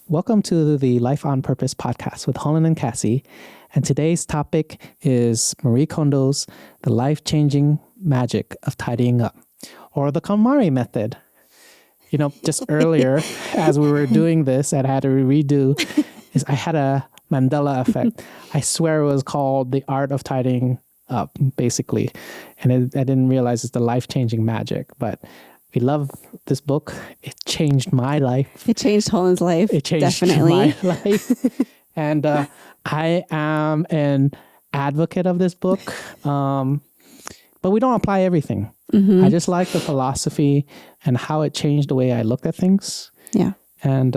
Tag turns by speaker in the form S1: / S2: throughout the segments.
S1: Welcome to the Life on Purpose podcast with Holan and Cassy. And today's topic is Marie Kondo's The Life-Changing Magic of Tidying Up, or the KonMari method. You know, just earlier, as we were doing this, and I had to redo, I had a Mandela effect. I swear it was called The Art of Tidying Up, basically. And I didn't realize it's the life-changing magic, but we love this book. It changed my life.
S2: It changed Holan's life.
S1: It changed
S2: definitely
S1: my life. And I am an advocate of this book. But we don't apply everything. I just like the philosophy and how it changed the way I looked at things.
S2: Yeah.
S1: And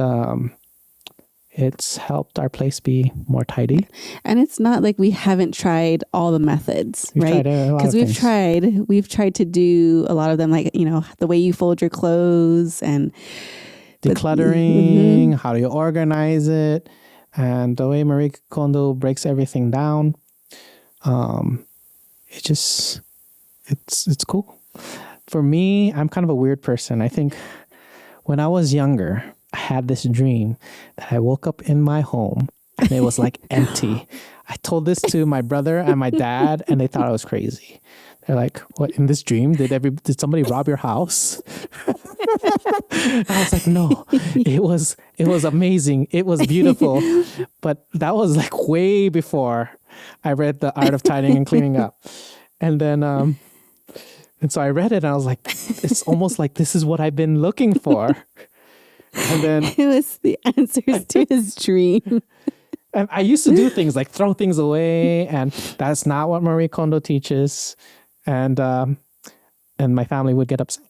S1: it's helped our place be more tidy.
S2: And it's not like we haven't tried all the methods, right? Because we've tried to do a lot of them, like, you know, the way you fold your clothes and
S1: decluttering, how do you organize it, and the way Marie Kondo breaks everything down. It's cool. For me, I'm kind of a weird person. I think when I was younger, I had this dream that I woke up in my home and it was like empty. I told this to my brother and my dad and they thought I was crazy. They're like, "What, in this dream, did somebody rob your house?" I was like, "No, it was amazing. It was beautiful." But that was like way before I read The Art of Tidying and Cleaning Up. And then and so I read it and I was like, it's almost like this is what I've been looking for. And then
S2: it was the answers to his dream.
S1: And I used to do things like throw things away, and that's not what Marie Kondo teaches. And my family would get upset.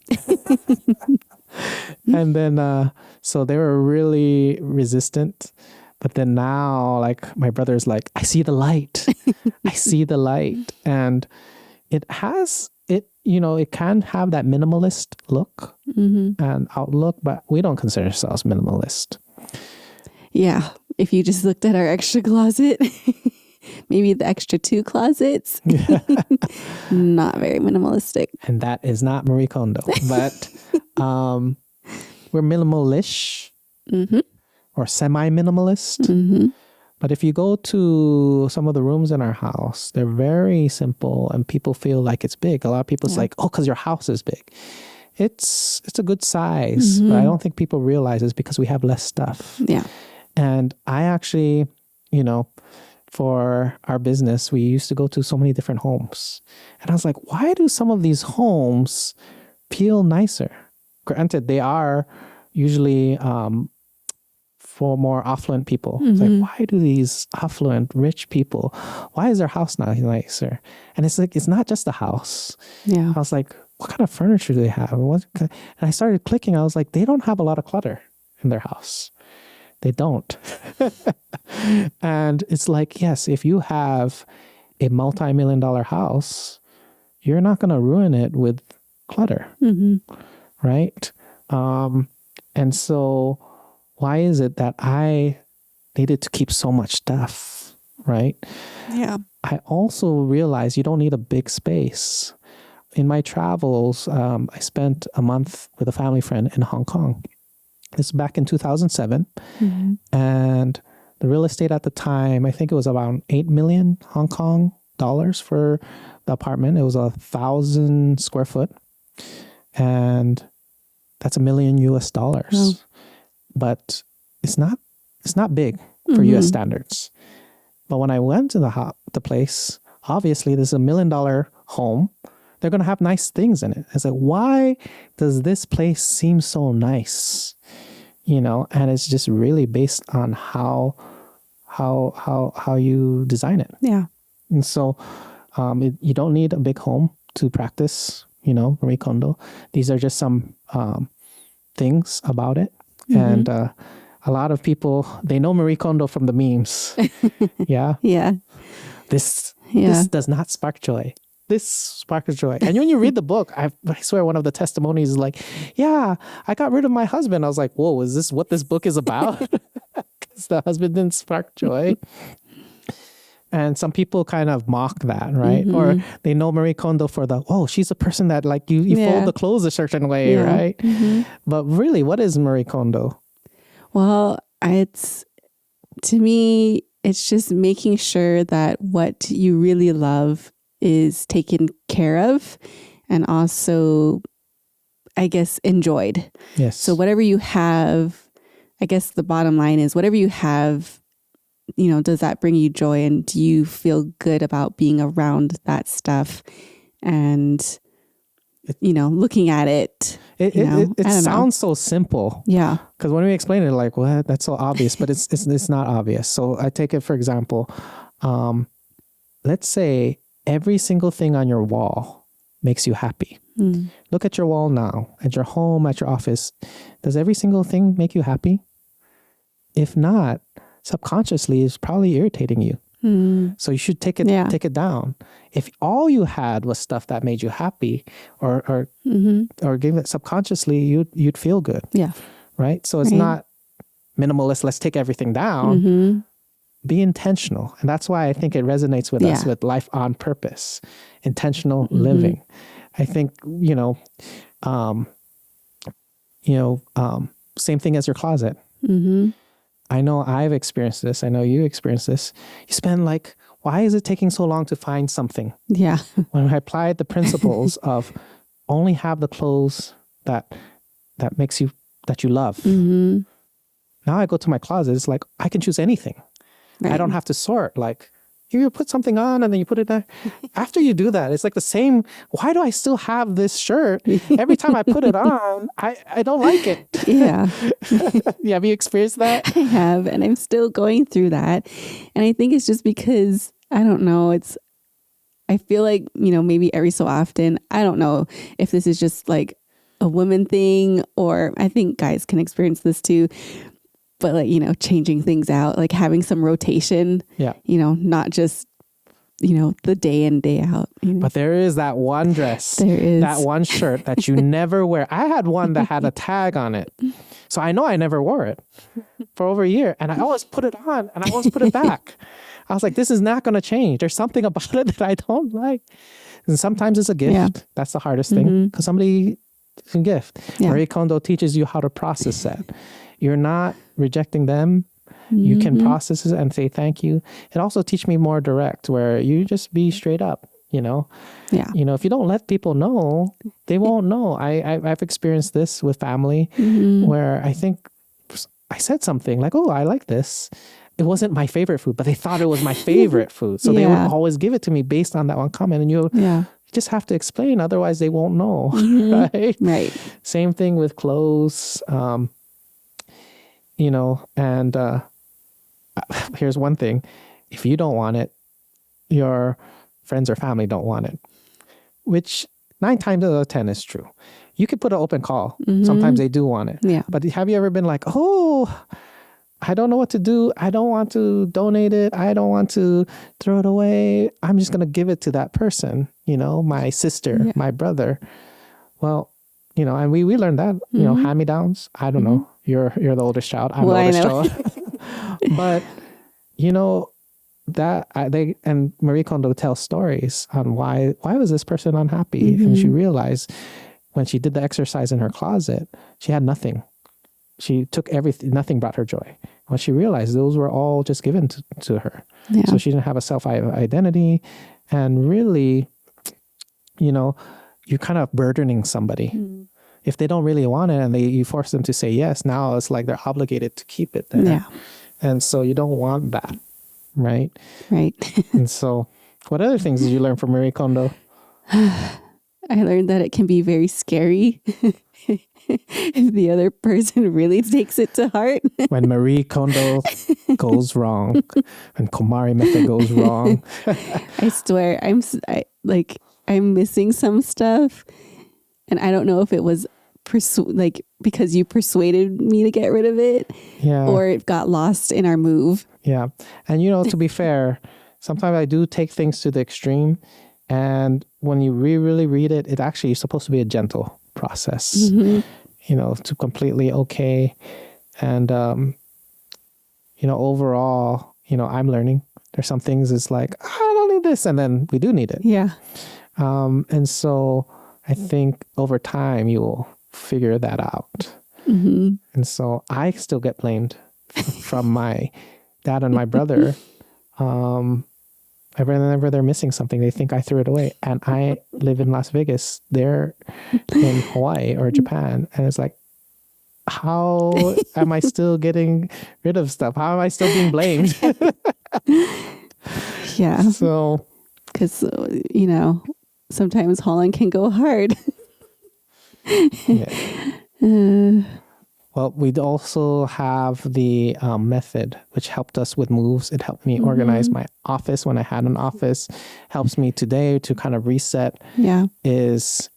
S1: And then so they were really resistant. But then now, like, my brother's like, I see the light. I see the light. And it can have that minimalist look and outlook, but we don't consider ourselves minimalist.
S2: Yeah. If you just looked at our extra closet, maybe the extra 2 closets, not very minimalistic.
S1: And that is not Marie Kondo, but we're minimalish or semi-minimalist. But if you go to some of the rooms in our house, they're very simple and people feel like it's big. A lot of people's like, oh, because your house is big. It's a good size, but I don't think people realize it's because we have less stuff.
S2: Yeah.
S1: And I actually, you know, for our business, we used to go to so many different homes. And I was like, why do some of these homes feel nicer? Granted, they are usually for more affluent people. It's like, why do these affluent, rich people, why is their house not nicer? And it's like, it's not just the house.
S2: Yeah.
S1: I was like, what kind of furniture do they have? And I started clicking. I was like, they don't have a lot of clutter in their house. They don't. And it's like, yes, if you have a multi-million-dollar house, you're not going to ruin it with clutter, right? And so why is it that I needed to keep so much stuff, right?
S2: Yeah.
S1: I also realized you don't need a big space. In my travels, I spent a month with a family friend in Hong Kong. This was back in 2007. And the real estate at the time, I think it was around 8 million Hong Kong dollars for the apartment. It was 1,000 square foot. And that's $1 million US.
S2: Oh.
S1: But it's not big for US standards. But when I went to the place, obviously this is $1 million home. They're going to have nice things in it. It's like, why does this place seem so nice? You know, and it's just really based on how you design it.
S2: Yeah.
S1: And so you don't need a big home to practice, you know, Marie Kondo. These are just some things about it. And a lot of people, they know Marie Kondo from the memes. Yeah.
S2: Yeah.
S1: This does not spark joy. This sparks joy. And when you read the book, I swear one of the testimonies is like, yeah, I got rid of my husband. I was like, whoa, is this what this book is about? Because the husband didn't spark joy. And some people kind of mock that, right? Or they know Marie Kondo for she's a person that like you fold the clothes a certain way, right? But really, what is Marie Kondo?
S2: Well, It's, to me, it's just making sure that what you really love is taken care of and also, I guess, enjoyed.
S1: Yes.
S2: So whatever you have, I guess the bottom line is whatever you have, does that bring you joy? And do you feel good about being around that stuff and, looking at it?
S1: It sounds so simple.
S2: Yeah.
S1: Because when we explain it, like, well, that's so obvious, but it's not obvious. So I take it, for example, let's say every single thing on your wall makes you happy. Look at your wall now, at your home, at your office. Does every single thing make you happy? If not, subconsciously, it's probably irritating you. So you should take it down. If all you had was stuff that made you happy, or give it subconsciously, you'd feel good.
S2: Yeah.
S1: Right. So it's not minimalist. Let's take everything down. Be intentional, and that's why I think it resonates with us with life on purpose, intentional living. I think same thing as your closet. I know I've experienced this. I know you experienced this. You spend why is it taking so long to find something?
S2: Yeah.
S1: When I applied the principles of only have the clothes that you love. Now I go to my closet. It's like I can choose anything. Right. I don't have to sort. You put something on and then you put it there. After you do that, it's like the same. Why do I still have this shirt? Every time I put it on, I don't like it.
S2: Yeah.
S1: Have you experienced that?
S2: I have, and I'm still going through that. And I think it's just because, I don't know, I feel like, maybe every so often, I don't know if this is just like a woman thing, or I think guys can experience this too. But changing things out, having some rotation, not just, the day in, day out.
S1: But there is that one dress, that one shirt that you never wear. I had one that had a tag on it. So I know I never wore it for over a year. And I always put it on and I always put it back. I was like, this is not going to change. There's something about it that I don't like. And sometimes it's a gift. Yeah. That's the hardest thing, because somebody can gift. Yeah. Marie Kondo teaches you how to process that. You're not rejecting them. You can process it and say thank you. It also teach me more direct, where you just be straight up, Yeah. If you don't let people know, they won't know. I've experienced this with family, where I think I said something like, oh, I like this. It wasn't my favorite food, but they thought it was my favorite food. So they would always give it to me based on that one comment. And you just have to explain, otherwise they won't know. Right?
S2: Right.
S1: Same thing with clothes. And here's one thing. If you don't want it, your friends or family don't want it, which 9 times out of 10 is true. You could put an open call. Sometimes they do want it. Yeah. But have you ever been like, oh, I don't know what to do. I don't want to donate it. I don't want to throw it away. I'm just going to give it to that person, my sister, my brother. Well, and we learned that, hand-me-downs. I don't know. You're the oldest child. I'm the oldest child. But, and Marie Kondo tells stories on why was this person unhappy? And she realized when she did the exercise in her closet, she had nothing. She took everything. Nothing brought her joy. When she realized those were all just given to her. Yeah. So she didn't have a self-identity. And really, you're kind of burdening somebody. If they don't really want it and you force them to say yes, now it's like they're obligated to keep it there. Yeah. And so you don't want that, right?
S2: Right.
S1: And so what other things did you learn from Marie Kondo?
S2: I learned that it can be very scary if the other person really takes it to heart.
S1: When Marie Kondo goes wrong, when Komari method goes wrong.
S2: I swear, I'm missing some stuff. And I don't know if it was because you persuaded me to get rid of it, or it got lost in our move. Yeah.
S1: And, to be fair, sometimes I do take things to the extreme. And when you really read it, it actually is supposed to be a gentle process, to completely okay. And, overall, I'm learning. There's some things it's like, I don't need this. And then we do need it.
S2: Yeah.
S1: And so I think over time you will figure that out. And so I still get blamed from my dad and my brother. Whenever they're missing something, they think I threw it away. And I live in Las Vegas. They're in Hawaii or Japan. And it's like, how am I still getting rid of stuff? How am I still being blamed?
S2: Yeah.
S1: So,
S2: because, sometimes Holan can go hard.
S1: yeah. Well, we'd also have the method, which helped us with moves. It helped me organize my office when I had an office. Helps me today to kind of reset.
S2: Yeah.
S1: Is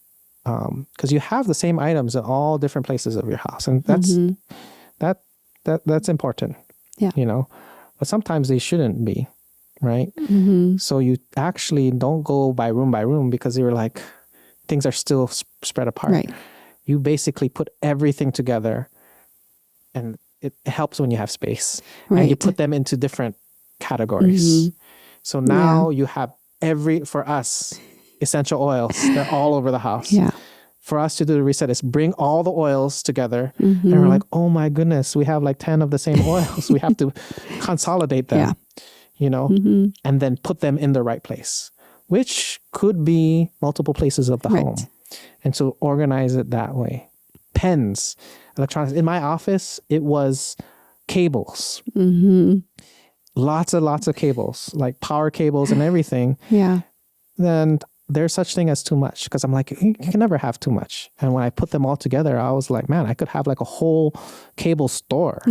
S1: because you have the same items in all different places of your house, and that's important.
S2: Yeah.
S1: But sometimes they shouldn't be, right? So you actually don't go by room because you're like things are still spread apart.
S2: Right.
S1: You basically put everything together. And it helps when you have space.
S2: Right.
S1: And you put them into different categories. So now you have for us, essential oils. They're all over the house.
S2: Yeah.
S1: For us to do the reset is bring all the oils together. And we're like, oh my goodness, we have like 10 of the same oils. We have to consolidate them, and then put them in the right place, which could be multiple places of the home. And so organize it that way. Pens, electronics. In my office, it was cables. Lots of cables, like power cables and everything.
S2: Yeah.
S1: Then there's such thing as too much, because I'm like, you can never have too much. And when I put them all together, I was like, man, I could have like a whole cable store.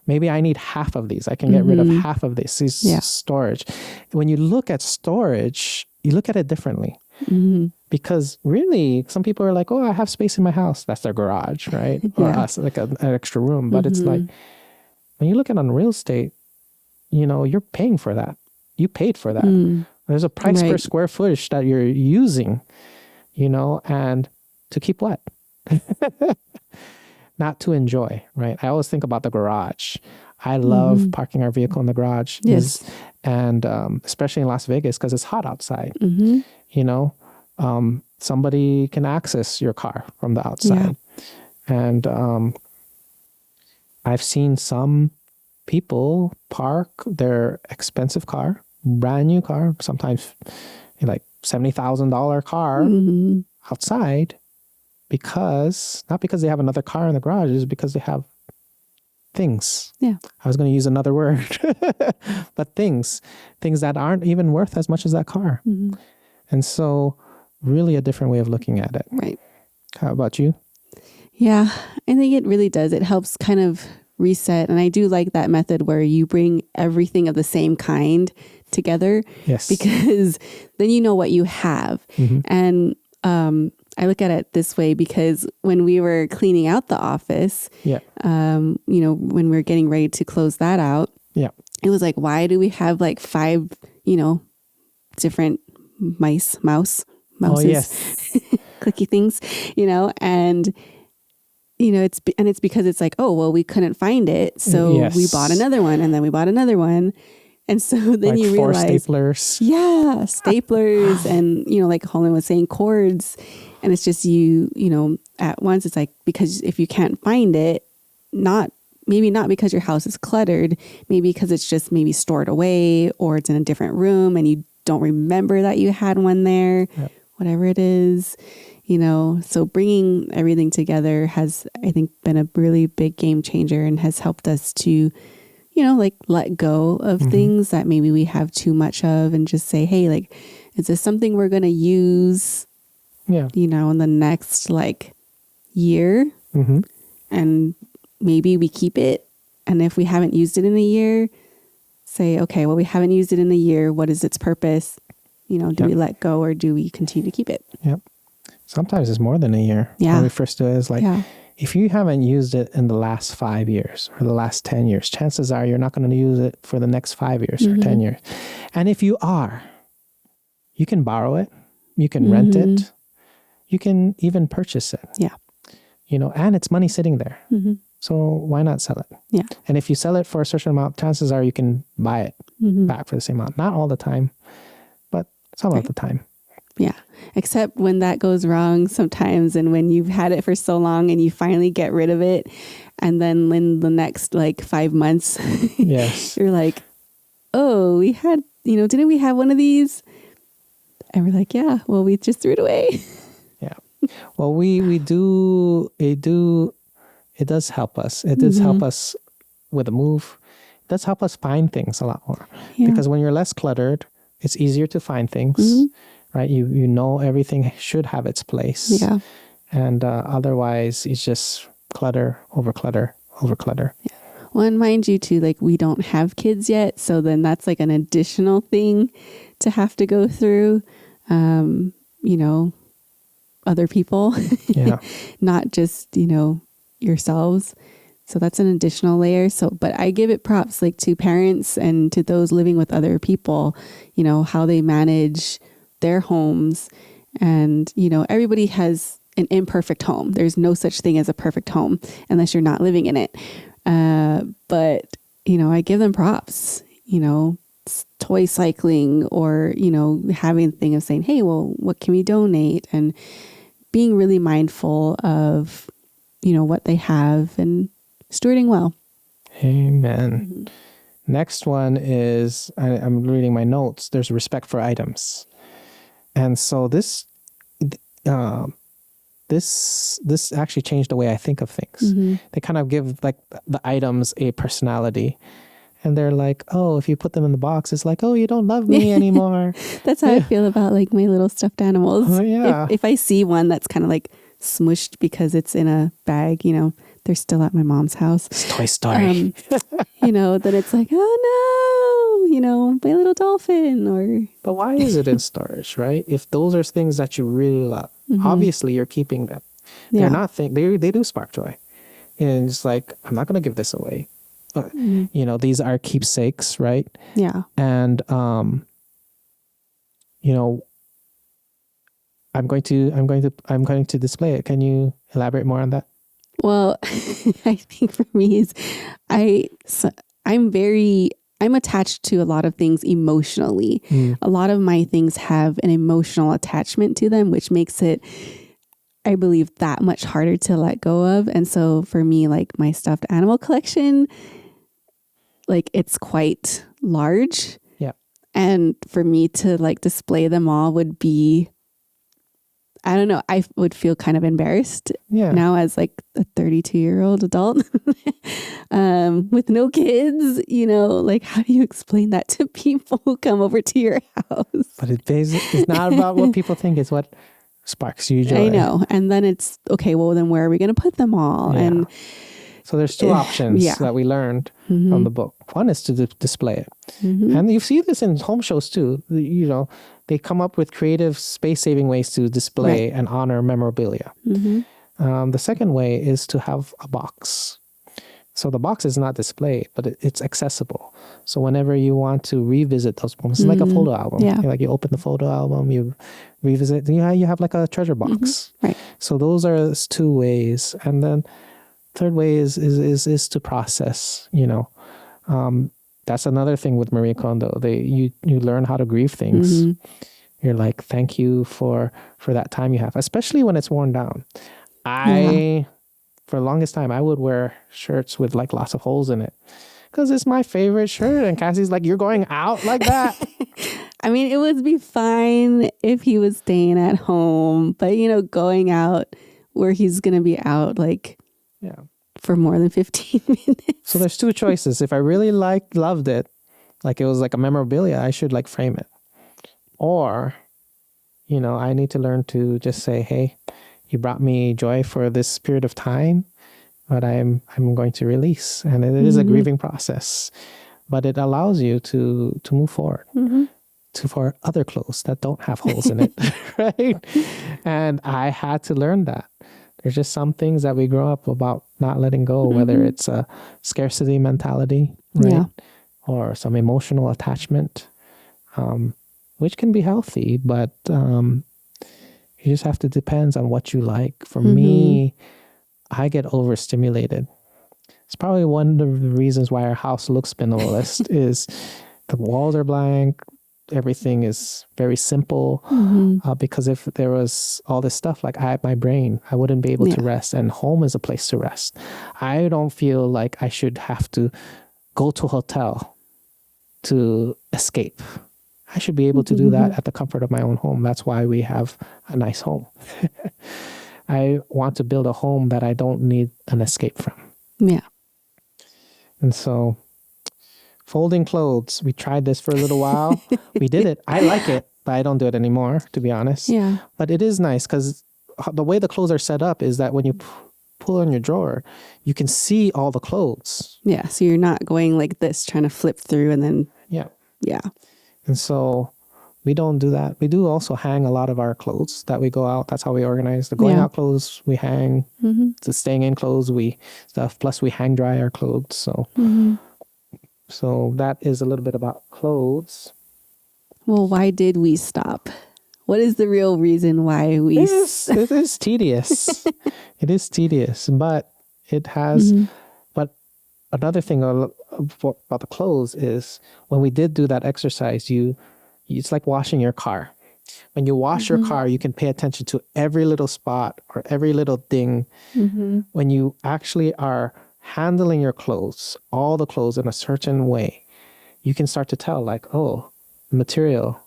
S1: Maybe I need half of these. I can get rid of half of these storage. When you look at storage, you look at it differently. Because really, some people are like, oh, I have space in my house. That's their garage, right? Or us, like an extra room. But it's like, when you look at on real estate, you're paying for that. You paid for that. There's a price per square footage that you're using, and to keep what? Not to enjoy, right? I always think about the garage. I love parking our vehicle in the garage.
S2: Yes.
S1: And especially in Las Vegas, because it's hot outside. Somebody can access your car from the outside. And I've seen some people park their expensive car, brand new car, sometimes like $70,000 car outside, not because they have another car in the garage, it's because they have things. Yeah. I was going to use another word, but things that aren't even worth as much as that car. And so really a different way of looking at it.
S2: Right.
S1: How about you?
S2: Yeah, I think it really does. It helps kind of reset. And I do like that method where you bring everything of the same kind together. Yes. Because then you know what you have. And I look at it this way because when we were cleaning out the office, when we were getting ready to close that out, it was like, why do we have like 5, different mouses, clicky things, and it's because it's like, oh, well, we couldn't find it. So we bought another one, and then we bought another one. And so then like you realize,
S1: 4 staplers.
S2: Yeah, staplers and, like Holan was saying, cords. And it's just at once, it's like, because if you can't find it, maybe not because your house is cluttered, maybe because it's just maybe stored away or it's in a different room and you don't remember that you had one there, whatever it is, so bringing everything together has, I think, been a really big game changer and has helped us to, like let go of things that maybe we have too much of and just say, hey, like, is this something we're going to use, in the next like year? And maybe we keep it. And if we haven't used it in a year, say, okay, well, we haven't used it in a year. What is its purpose? Do we let go or do we continue to keep it? Yep.
S1: Sometimes it's more than a year.
S2: Yeah.
S1: When we first do it, it's like, if you haven't used it in the last 5 years or the last 10 years, chances are you're not going to use it for the next 5 years or 10 years. And if you are, you can borrow it. You can rent it. You can even purchase it. Yeah. And it's money sitting there. So why not sell it? Yeah. And if you sell it for a certain amount, chances are you can buy it back for the same amount. Not all the time, but some of the time.
S2: Yeah. Except when that goes wrong sometimes, and when you've had it for so long and you finally get rid of it, and then in the next like 5 months,
S1: Yes.
S2: you're like, oh, we had, didn't we have one of these? And we're like, yeah, well, we just threw it away.
S1: Yeah. Well, we do, it does help us. It does help us with a move. It does help us find things a lot more.
S2: Yeah.
S1: Because when you're less cluttered, it's easier to find things, right? You know everything should have its place.
S2: Yeah.
S1: And otherwise, it's just clutter, over clutter, over clutter.
S2: Yeah. Well, and mind you too, like we don't have kids yet. So then that's like an additional thing to have to go through. Other people,
S1: Yeah.
S2: not just, yourselves. So that's an additional layer. So, but I give it props like to parents and to those living with other people, how they manage their homes. And, everybody has an imperfect home. There's no such thing as a perfect home unless you're not living in it. But, I give them props, toy cycling, or, having the thing of saying, hey, well, what can we donate? And being really mindful of, what they have and stewarding well.
S1: Amen. Next one is, I'm reading my notes. There's respect for items. And so this actually changed the way I think of things. They kind of give like the items a personality. And they're like, oh, if you put them in the box, it's like, oh, you don't love me anymore.
S2: That's how I feel about like my little stuffed animals.
S1: Oh, yeah.
S2: If I see one that's kind of like smushed because it's in a bag, they're still at my mom's house.
S1: It's Toy Story.
S2: Then it's like, oh no, my little dolphin. Or
S1: But why is it in storage, right? If those are things that you really love, obviously you're keeping them. They're not they do spark joy. And it's like, I'm not going to give this away. But, these are keepsakes, right?
S2: Yeah.
S1: And, I'm going to display it. Can you elaborate more on that?
S2: Well, I think for me is I'm attached to a lot of things emotionally. A lot of my things have an emotional attachment to them, which makes it, I believe, that much harder to let go of. And so for me, like my stuffed animal collection, like it's quite large.
S1: Yeah.
S2: And for me to like display them all would be, I don't know, I would feel kind of embarrassed now as like a 32-year-old adult with no kids, like how do you explain that to people who come over to your house?
S1: But it's not about what people think, it's what sparks you joy.
S2: I know. And then it's, okay, well then where are we going to put them all?
S1: Yeah.
S2: And
S1: so there's two options that we learned from the book. One is to display it. And you see this in home shows too. They come up with creative space-saving ways to display and honor memorabilia. The second way is to have a box. So the box is not displayed, but it's accessible. So whenever you want to revisit those moments, it's like a photo album.
S2: Yeah.
S1: Like you open the photo album, you revisit, you have like a treasure box.
S2: Right.
S1: So those are two ways. And then third way is to process, that's another thing with Marie Kondo. You learn how to grieve things. You're like, thank you for that time you have, especially when it's worn down. For the longest time, I would wear shirts with like lots of holes in it because it's my favorite shirt. And Cassie's like, you're going out like that?
S2: I mean, it would be fine if he was staying at home, but going out where he's going to be out like for more than 15 minutes.
S1: So there's two choices. If I really loved it, like it was like a memorabilia, I should like frame it. Or, I need to learn to just say, hey, you brought me joy for this period of time, but I'm going to release. And it is a grieving process, but it allows you to move forward for other clothes that don't have holes in it, right? And I had to learn that. There's just some things that we grow up about not letting go, whether it's a scarcity mentality, right? Or some emotional attachment, which can be healthy, but you just have to depends on what you like. For me, I get overstimulated. It's probably one of the reasons why our house looks minimalist is the walls are blank, everything is very simple. Because if there was all this stuff, like I have my brain, I wouldn't be able to rest. And home is a place to rest. I don't feel like I should have to go to a hotel to escape. I should be able to do that at the comfort of my own home. That's why we have a nice home. I want to build a home that I don't need an escape from.
S2: Yeah.
S1: And so folding clothes, we tried this for a little while. We did it. I like it, but I don't do it anymore, to be honest.
S2: Yeah.
S1: But it is nice because the way the clothes are set up is that when you pull on your drawer, you can see all the clothes.
S2: Yeah. So you're not going like this, trying to flip through and then.
S1: Yeah.
S2: Yeah.
S1: And so we don't do that. We do also hang a lot of our clothes that we go out. That's how we organize. The going out clothes, we hang. The staying in clothes, plus we hang dry our clothes. So, so that is a little bit about clothes.
S2: Well, why did we stop? What is the real reason why we...
S1: It is tedious. It is tedious, but it has... But another thing about the clothes is when we did do that exercise, it's like washing your car. When you wash your car, you can pay attention to every little spot or every little thing. When you actually are handling your clothes, all the clothes in a certain way, you can start to tell like, oh, material,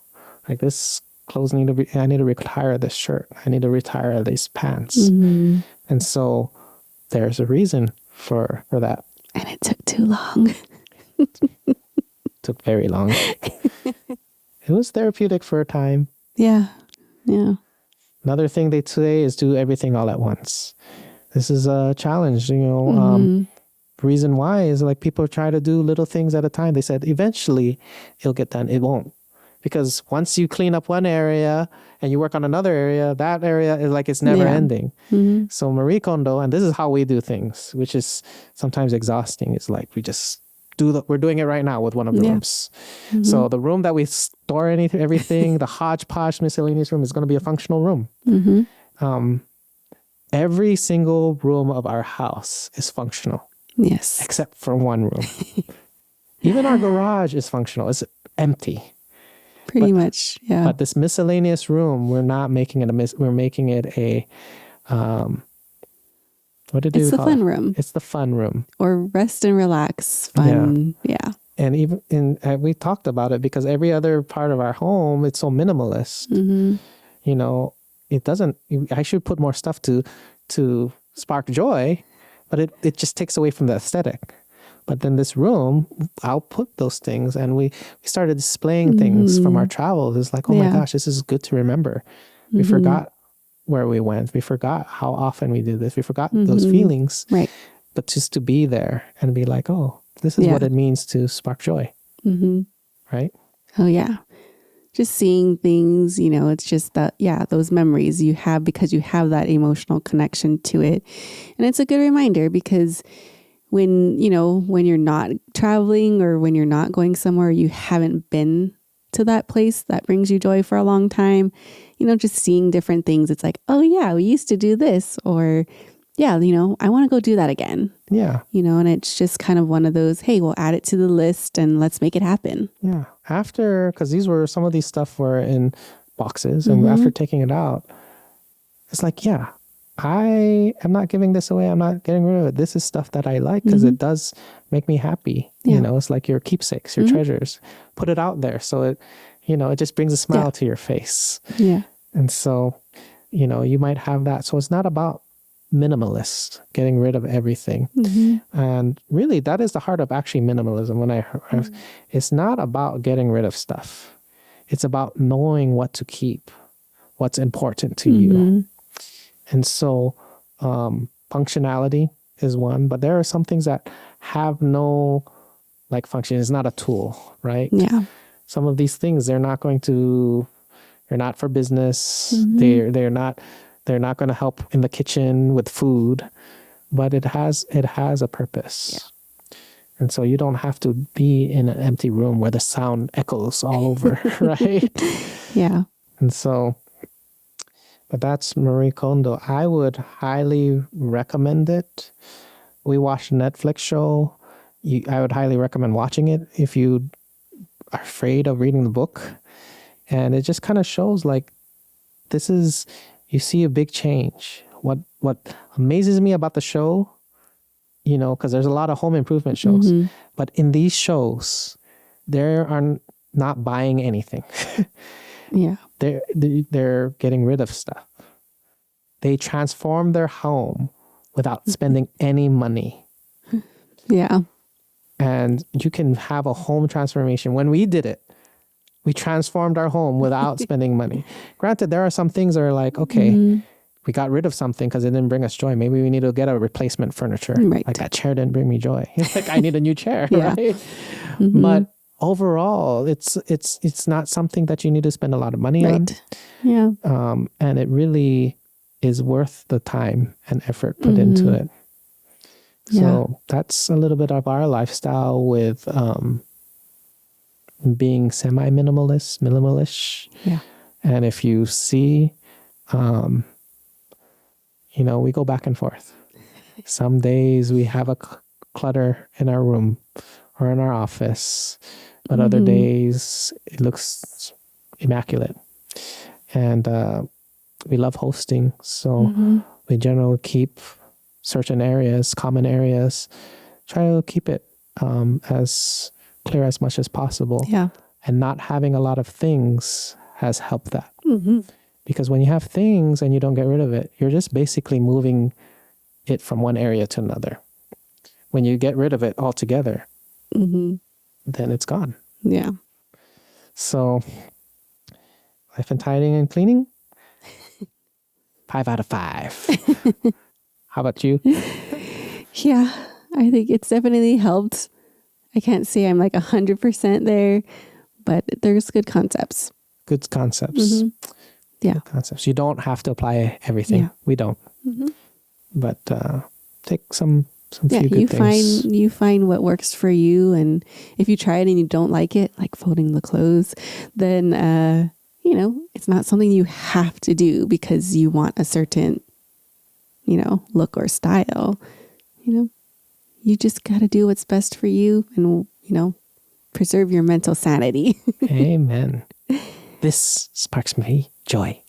S1: like this clothes I need to retire this shirt. I need to retire these pants. And so there's a reason for that.
S2: And it took too long.
S1: Took very long. It was therapeutic for a time.
S2: Yeah. Yeah.
S1: Another thing they say is do everything all at once. This is a challenge, reason why is like people try to do little things at a time. They said eventually it'll get done. It won't. Because once you clean up one area and you work on another area, that area is like it's never ending. So Marie Kondo, and this is how we do things, which is sometimes exhausting, is like we just we're doing it right now with one of the rooms. So the room that we store everything, the hodgepodge miscellaneous room is going to be a functional room. Every single room of our house is functional.
S2: Yes.
S1: Except for one room. Even our garage is functional. It's empty.
S2: Pretty much, yeah.
S1: But this miscellaneous room, we're not making it we're making it a, what did
S2: it's
S1: we
S2: the
S1: call
S2: fun
S1: it?
S2: room.
S1: It's the fun room.
S2: Or rest and relax fun. Yeah.
S1: And even we talked about it because every other part of our home, it's so minimalist. It doesn't, I should put more stuff to spark joy, but it just takes away from the aesthetic. But then this room, I'll put those things, and we started displaying things from our travels. It's like, oh my gosh, this is good to remember. We forgot where we went. We forgot how often we did this. We forgot those feelings. Right. But just to be there and be like, oh, this is what it means to spark joy. Right?
S2: Oh, yeah. Just seeing things, it's just that, those memories you have because you have that emotional connection to it. And it's a good reminder because when you're not traveling or when you're not going somewhere you haven't been to that place that brings you joy for a long time, just seeing different things. It's like, oh yeah, we used to do this, or I want to go do that again. Yeah. And it's just kind of one of those, hey, we'll add it to the list and let's make it happen. Yeah.
S1: Because some of these stuff were in boxes, and after taking it out, it's like, I am not giving this away. I'm not getting rid of it. This is stuff that I like because it does make me happy. It's like your keepsakes, your treasures. Put it out there. So it just brings a smile to your face. Yeah. And so, you might have that. So it's not about minimalist, getting rid of everything. And really, that is the heart of actually minimalism. It's not about getting rid of stuff. It's about knowing what to keep, what's important to you. And so functionality is one, but there are some things that have no function. It's not a tool, right? Yeah. Some of these things, they're not for business. They're not going to help in the kitchen with food, but it has a purpose. Yeah. And so you don't have to be in an empty room where the sound echoes all over, right? Yeah. And so, but that's Marie Kondo. I would highly recommend it. We watched a Netflix show. I would highly recommend watching it if you are afraid of reading the book. And it just kind of shows like you see a big change. What amazes me about the show, because there's a lot of home improvement shows, but in these shows, they are not buying anything.
S2: Yeah.
S1: They're getting rid of stuff. They transform their home without spending any money.
S2: Yeah.
S1: And you can have a home transformation. When we did it, we transformed our home without spending money. Granted, there are some things that are like, okay, we got rid of something because it didn't bring us joy. Maybe we need to get a replacement furniture.
S2: Right.
S1: Like that chair didn't bring me joy. Like I need a new chair,
S2: Yeah.
S1: right? But overall, it's not something that you need to spend a lot of money on.
S2: Yeah.
S1: And it really is worth the time and effort put into it. So that's a little bit of our lifestyle with being semi-minimalist, minimalish.
S2: Yeah.
S1: And if you see, we go back and forth. Some days we have a clutter in our room or in our office, but other days it looks immaculate. And we love hosting, so we generally keep certain areas, common areas, try to keep it as clear as much as possible.
S2: Yeah.
S1: And not having a lot of things has helped that. Because when you have things and you don't get rid of it, you're just basically moving it from one area to another. When you get rid of it altogether, then it's gone.
S2: Yeah.
S1: So, life and tidying and cleaning, 5 out of 5. How about you?
S2: Yeah, I think it's definitely helped. I can't say I'm like 100% there, but there's good concepts.
S1: Good concepts.
S2: Yeah.
S1: Good concepts. You don't have to apply everything.
S2: Yeah.
S1: We don't. But take some few good things.
S2: You find what works for you, and if you try it and you don't like it, like folding the clothes, then it's not something you have to do because you want a certain look or style. You just got to do what's best for you and preserve your mental sanity.
S1: Amen. This sparks me joy.